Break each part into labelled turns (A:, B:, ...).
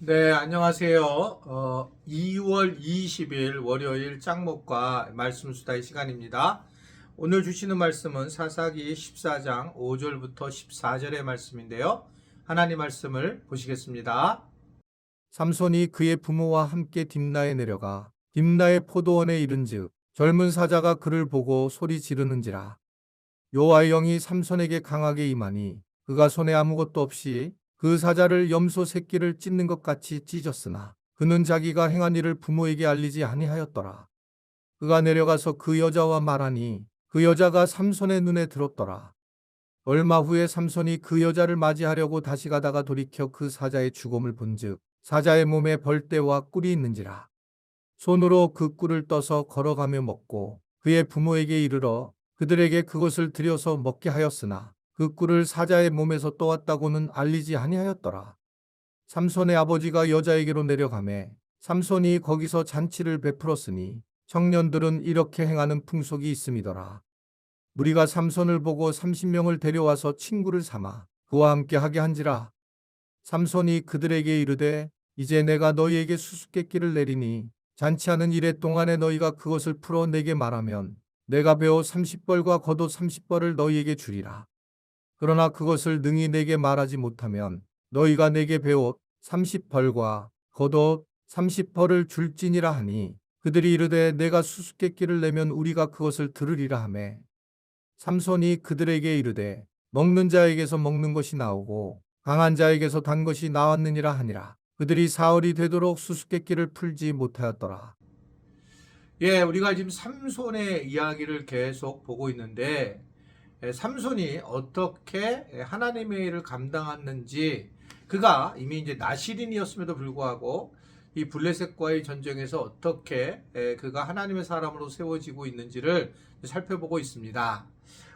A: 네, 안녕하세요. 2월 20일 월요일 짱목과 말씀 수다의 시간입니다. 오늘 주시는 말씀은 사사기 14장 5절부터 14절의 말씀인데요. 하나님 말씀을 보시겠습니다. 삼손이 그의 부모와 함께 딥나에 내려가 딥나의 포도원에 이른즉 젊은 사자가 그를 보고 소리 지르는지라. 여호와의 영이 삼손에게 강하게 임하니 그가 손에 아무것도 없이 그 사자를 염소 새끼를 찢는 것 같이 찢었으나 그는 자기가 행한 일을 부모에게 알리지 아니하였더라. 그가 내려가서 그 여자와 말하니 그 여자가 삼손의 눈에 들었더라. 얼마 후에 삼손이 그 여자를 맞이하려고 다시 가다가 돌이켜 그 사자의 죽음을 본즉 사자의 몸에 벌떼와 꿀이 있는지라. 손으로 그 꿀을 떠서 걸어가며 먹고 그의 부모에게 이르러 그들에게 그것을 들여서 먹게 하였으나 그 꿀을 사자의 몸에서 떠왔다고는 알리지 아니하였더라. 삼손의 아버지가 여자에게로 내려가매 삼손이 거기서 잔치를 베풀었으니 청년들은 이렇게 행하는 풍속이 있음이더라. 무리가 삼손을 보고 30명을 데려와서 친구를 삼아 그와 함께 하게 한지라. 삼손이 그들에게 이르되 이제 내가 너희에게 수수께끼를 내리니 잔치하는 이래 동안에 너희가 그것을 풀어 내게 말하면 내가 배옷 30벌과 겉옷 30벌을 너희에게 주리라. 그러나 그것을 능히 내게 말하지 못하면 너희가 내게 배옷 30벌과 겉옷 30벌을 줄지니라 하니 그들이 이르되 내가 수수께끼를 내면 우리가 그것을 들으리라 하매 삼손이 그들에게 이르되 먹는 자에게서 먹는 것이 나오고 강한 자에게서 단 것이 나왔느니라 하니라. 그들이 사흘이 되도록 수수께끼를 풀지 못하였더라. 예, 우리가 지금 삼손의 이야기를 계속 보고 있는데 삼손이 어떻게 하나님의 일을 감당했는지, 그가 이미 이제 나실인이었음에도 불구하고 이 블레셋과의 전쟁에서 어떻게 그가 하나님의 사람으로 세워지고 있는지를 살펴보고 있습니다.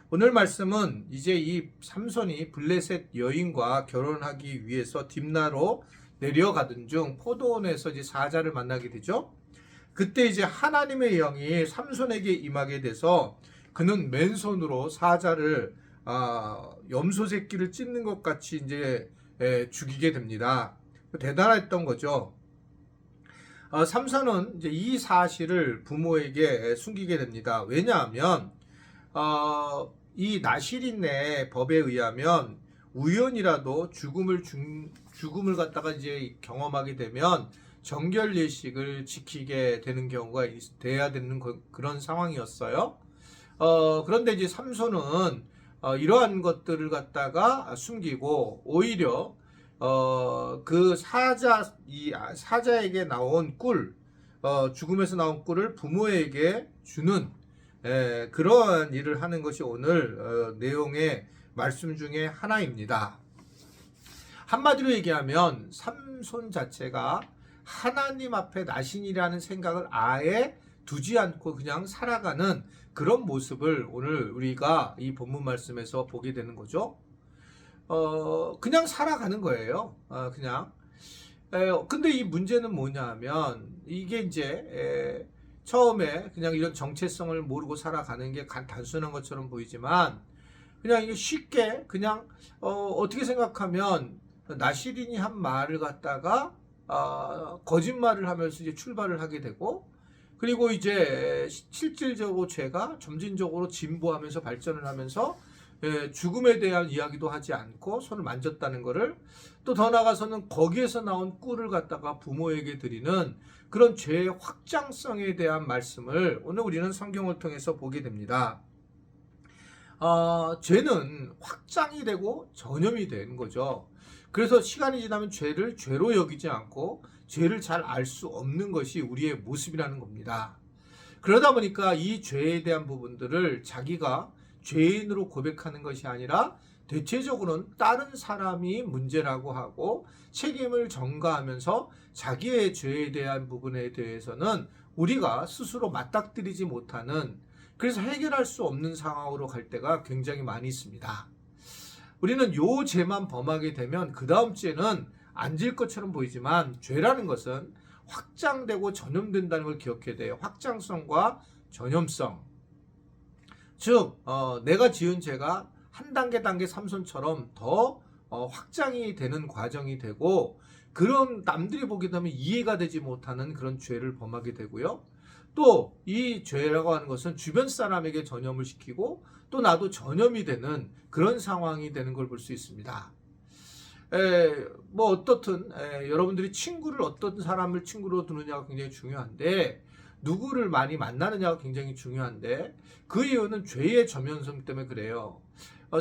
A: 오늘 말씀은 이제 이 삼손이 블레셋 여인과 결혼하기 위해서 딥나로 내려가던 중 포도원에서 이제 사자를 만나게 되죠. 그때 이제 하나님의 영이 삼손에게 임하게 돼서 그는 맨손으로 사자를 염소 새끼를 찢는 것 같이 이제 죽이게 됩니다. 대단했던 거죠. 삼손은 이제 이 사실을 부모에게 숨기게 됩니다. 왜냐하면 이 나실인의 법에 의하면 우연이라도 죽음을 갖다가 이제 경험하게 되면 정결 예식을 지키게 되는 경우가 돼야 되는 그런 상황이었어요. 그런데 이제 삼손은 이러한 것들을 갖다가 숨기고 오히려 그 사자에게 나온 꿀, 죽음에서 나온 꿀을 부모에게 주는 그러한 일을 하는 것이 오늘 내용의 말씀 중에 하나입니다. 한마디로 얘기하면 삼손 자체가 하나님 앞에 나신이라는 생각을 아예 두지 않고 그냥 살아가는 그런 모습을 오늘 우리가 이 본문 말씀에서 보게 되는 거죠. 그냥 살아가는 거예요. 그냥. 근데 이 문제는 뭐냐 하면 이게 이제 처음에 그냥 이런 정체성을 모르고 살아가는 게 단순한 것처럼 보이지만 그냥 이게 쉽게 그냥 어떻게 생각하면 나시린이 한 말을 갖다가 거짓말을 하면서 이제 출발을 하게 되고, 그리고 이제 실질적으로 죄가 점진적으로 진보하면서 발전을 하면서 죽음에 대한 이야기도 하지 않고 손을 만졌다는 거를, 또 더 나아가서는 거기에서 나온 꿀을 갖다가 부모에게 드리는 그런 죄의 확장성에 대한 말씀을 오늘 우리는 성경을 통해서 보게 됩니다. 죄는 확장이 되고 전염이 되는 거죠. 그래서 시간이 지나면 죄를 죄로 여기지 않고 죄를 잘 알 수 없는 것이 우리의 모습이라는 겁니다. 그러다 보니까 이 죄에 대한 부분들을 자기가 죄인으로 고백하는 것이 아니라 대체적으로는 다른 사람이 문제라고 하고 책임을 전가하면서 자기의 죄에 대한 부분에 대해서는 우리가 스스로 맞닥뜨리지 못하는, 그래서 해결할 수 없는 상황으로 갈 때가 굉장히 많이 있습니다. 우리는 요 죄만 범하게 되면 그 다음 죄는 안 질 것처럼 보이지만 죄라는 것은 확장되고 전염된다는 걸 기억해야 돼요. 확장성과 전염성. 즉 내가 지은 죄가 한 단계 삼손처럼 더 확장이 되는 과정이 되고, 그런 남들이 보게 되면 이해가 되지 못하는 그런 죄를 범하게 되고요. 또 이 죄라고 하는 것은 주변 사람에게 전염을 시키고 또 나도 전염이 되는 그런 상황이 되는 걸 볼 수 있습니다. 뭐 어떻든 여러분들이 친구를 어떤 사람을 친구로 두느냐가 굉장히 중요한데 누구를 많이 만나느냐가 굉장히 중요한데 그 이유는 죄의 저면성 때문에 그래요.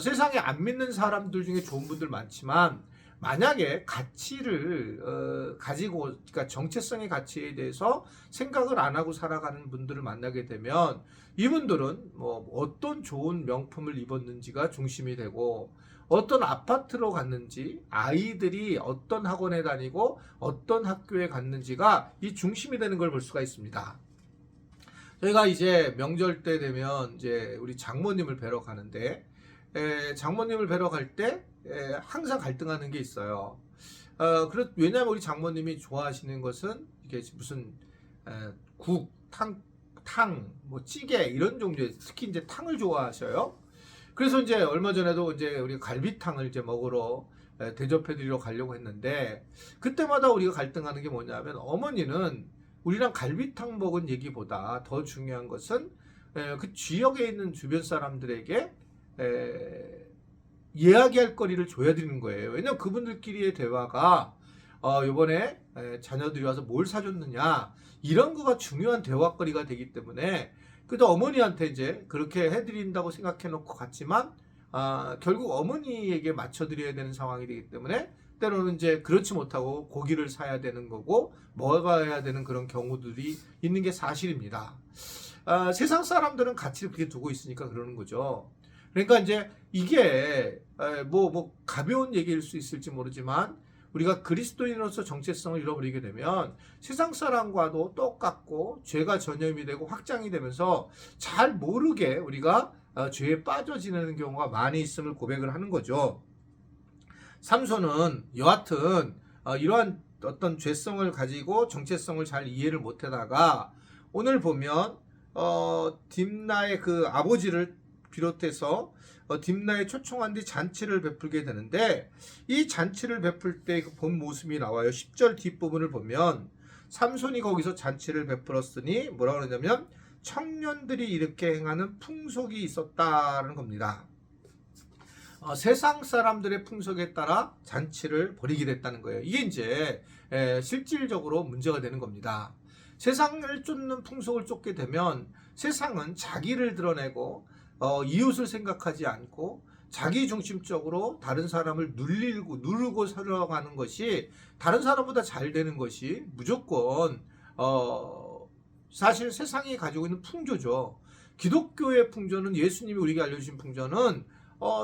A: 세상에 안 믿는 사람들 중에 좋은 분들 많지만 만약에 가치를 가지고 그러니까 정체성의 가치에 대해서 생각을 안 하고 살아가는 분들을 만나게 되면 이분들은 뭐 어떤 좋은 명품을 입었는지가 중심이 되고 어떤 아파트로 갔는지 아이들이 어떤 학원에 다니고 어떤 학교에 갔는지가 이 중심이 되는 걸 볼 수가 있습니다. 저희가 이제 명절 때 되면 이제 우리 장모님을 뵈러 가는데 장모님을 뵈러 갈 때 항상 갈등하는 게 있어요. 왜냐하면 우리 장모님이 좋아하시는 것은 이게 무슨 국, 뭐 찌개 이런 종류의 특히 이제 탕을 좋아하셔요. 그래서 이제 얼마 전에도 이제 우리 갈비탕을 이제 먹으러 대접해드리러 가려고 했는데 그때마다 우리가 갈등하는 게 뭐냐면 어머니는 우리랑 갈비탕 먹은 얘기보다 더 중요한 것은 그 지역에 있는 주변 사람들에게 이야기할 거리를 줘야 되는 거예요. 왜냐면 그분들끼리의 대화가 이번에 자녀들이 와서 뭘 사줬느냐 이런 거가 중요한 대화거리가 되기 때문에 그래도 어머니한테 이제 그렇게 해드린다고 생각해 놓고 갔지만 결국 어머니에게 맞춰드려야 되는 상황이 되기 때문에 때로는 이제 그렇지 못하고 고기를 사야 되는 거고 먹어야 되는 그런 경우들이 있는 게 사실입니다. 세상 사람들은 가치를 그렇게 두고 있으니까 그러는 거죠. 그러니까 이제 이게 뭐 가벼운 얘기일 수 있을지 모르지만 우리가 그리스도인으로서 정체성을 잃어버리게 되면 세상 사람과도 똑같고 죄가 전염이 되고 확장이 되면서 잘 모르게 우리가 죄에 빠져 지내는 경우가 많이 있음을 고백을 하는 거죠. 삼손은 여하튼 이러한 어떤 죄성을 가지고 정체성을 잘 이해를 못하다가 오늘 보면 딥나의 그 아버지를 비롯해서 딥나에 초청한 뒤 잔치를 베풀게 되는데 이 잔치를 베풀 때 본 모습이 나와요. 10절 뒷부분을 보면 삼손이 거기서 잔치를 베풀었으니 뭐라고 그러냐면 청년들이 이렇게 행하는 풍속이 있었다는 겁니다. 세상 사람들의 풍속에 따라 잔치를 벌이게 됐다는 거예요. 이게 이제 실질적으로 문제가 되는 겁니다. 세상을 쫓는 풍속을 쫓게 되면 세상은 자기를 드러내고 이웃을 생각하지 않고 자기 중심적으로 다른 사람을 누르고 살아가는 것이 다른 사람보다 잘 되는 것이 무조건 사실 세상이 가지고 있는 풍조죠. 기독교의 풍조는 예수님이 우리에게 알려주신 풍조는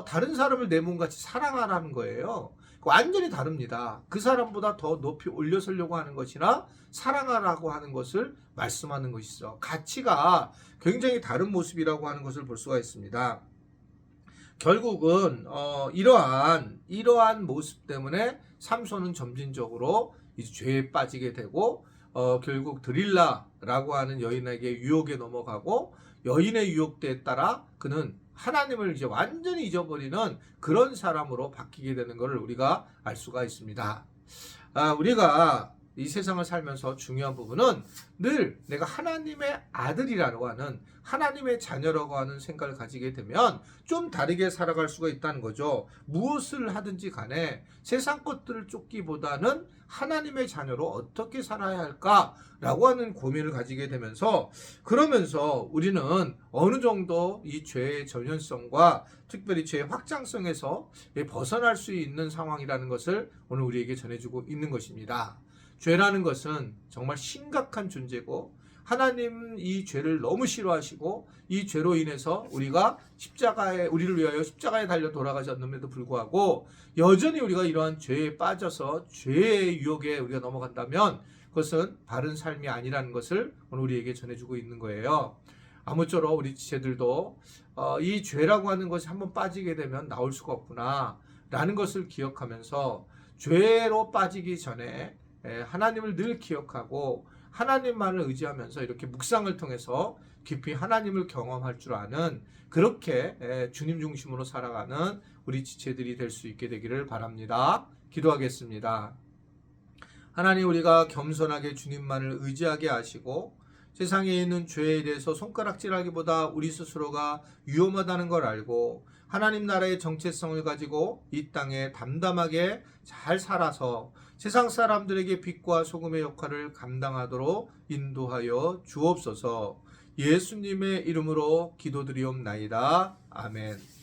A: 다른 사람을 내 몸같이 사랑하라는 거예요. 완전히 다릅니다. 그 사람보다 더 높이 올려서려고 하는 것이나 사랑하라고 하는 것을 말씀하는 것이죠. 가치가 굉장히 다른 모습이라고 하는 것을 볼 수가 있습니다. 결국은 이러한 모습 때문에 삼손은 점진적으로 이제 죄에 빠지게 되고 결국 드릴라라고 하는 여인에게 유혹에 넘어가고 여인의 유혹대에 따라 그는 하나님을 이제 완전히 잊어버리는 그런 사람으로 바뀌게 되는 것을 우리가 알 수가 있습니다. 우리가 이 세상을 살면서 중요한 부분은 늘 내가 하나님의 아들이라고 하는 하나님의 자녀라고 하는 생각을 가지게 되면 좀 다르게 살아갈 수가 있다는 거죠. 무엇을 하든지 간에 세상 것들을 쫓기보다는 하나님의 자녀로 어떻게 살아야 할까라고 하는 고민을 가지게 되면서 그러면서 우리는 어느 정도 이 죄의 전연성과 특별히 죄의 확장성에서 벗어날 수 있는 상황이라는 것을 오늘 우리에게 전해주고 있는 것입니다. 죄라는 것은 정말 심각한 존재고 하나님 이 죄를 너무 싫어하시고 이 죄로 인해서 우리를 위하여 십자가에 달려 돌아가셨음에도 불구하고 여전히 우리가 이러한 죄에 빠져서 죄의 유혹에 우리가 넘어간다면 그것은 바른 삶이 아니라는 것을 오늘 우리에게 전해주고 있는 거예요. 아무쪼록 우리 지체들도 이 죄라고 하는 것이 한번 빠지게 되면 나올 수가 없구나 라는 것을 기억하면서 죄로 빠지기 전에 하나님을 늘 기억하고 하나님만을 의지하면서 이렇게 묵상을 통해서 깊이 하나님을 경험할 줄 아는 그렇게 주님 중심으로 살아가는 우리 지체들이 될 수 있게 되기를 바랍니다. 기도하겠습니다. 하나님, 우리가 겸손하게 주님만을 의지하게 하시고 세상에 있는 죄에 대해서 손가락질하기보다 우리 스스로가 위험하다는 걸 알고 하나님 나라의 정체성을 가지고 이 땅에 담담하게 잘 살아서 세상 사람들에게 빛과 소금의 역할을 감당하도록 인도하여 주옵소서. 예수님의 이름으로 기도드리옵나이다. 아멘.